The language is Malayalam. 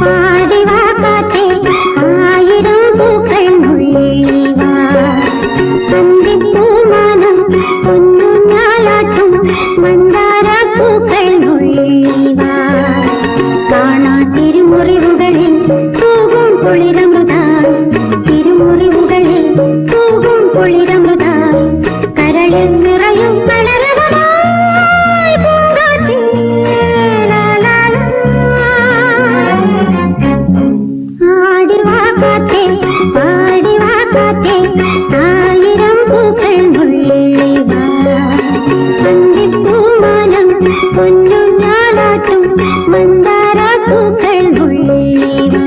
പാടിവാ കാറ്റേ ആയിരം പൂക്കൾ നുള്ളിവാ അന്തിപ്പൂമാനം പൊന്നുഞ്ഞാലാട്ടും മന്ദാര പൂക്കൾ നുള്ളിവാ കാണാ തിരുമുറിവുകളിൽ തൂകും കുളിരമൃതായി തിരുമുറിവുകളിൽ തൂകും കുളിരമൃതായി കരളിൽ നിറയും കളരവമായി പൂങ്കാറ്റേ ലാലാ ആടിവാ കാറ്റേ പാടിവാ കാറ്റേ ആയിരം പൂക്കൾ നുള്ളിവാ അന്തിപ്പൂമാനം പൊന്നുഞ്ഞാലാട്ടും മന്ദാര പൂക്കൾ നുള്ളിവാ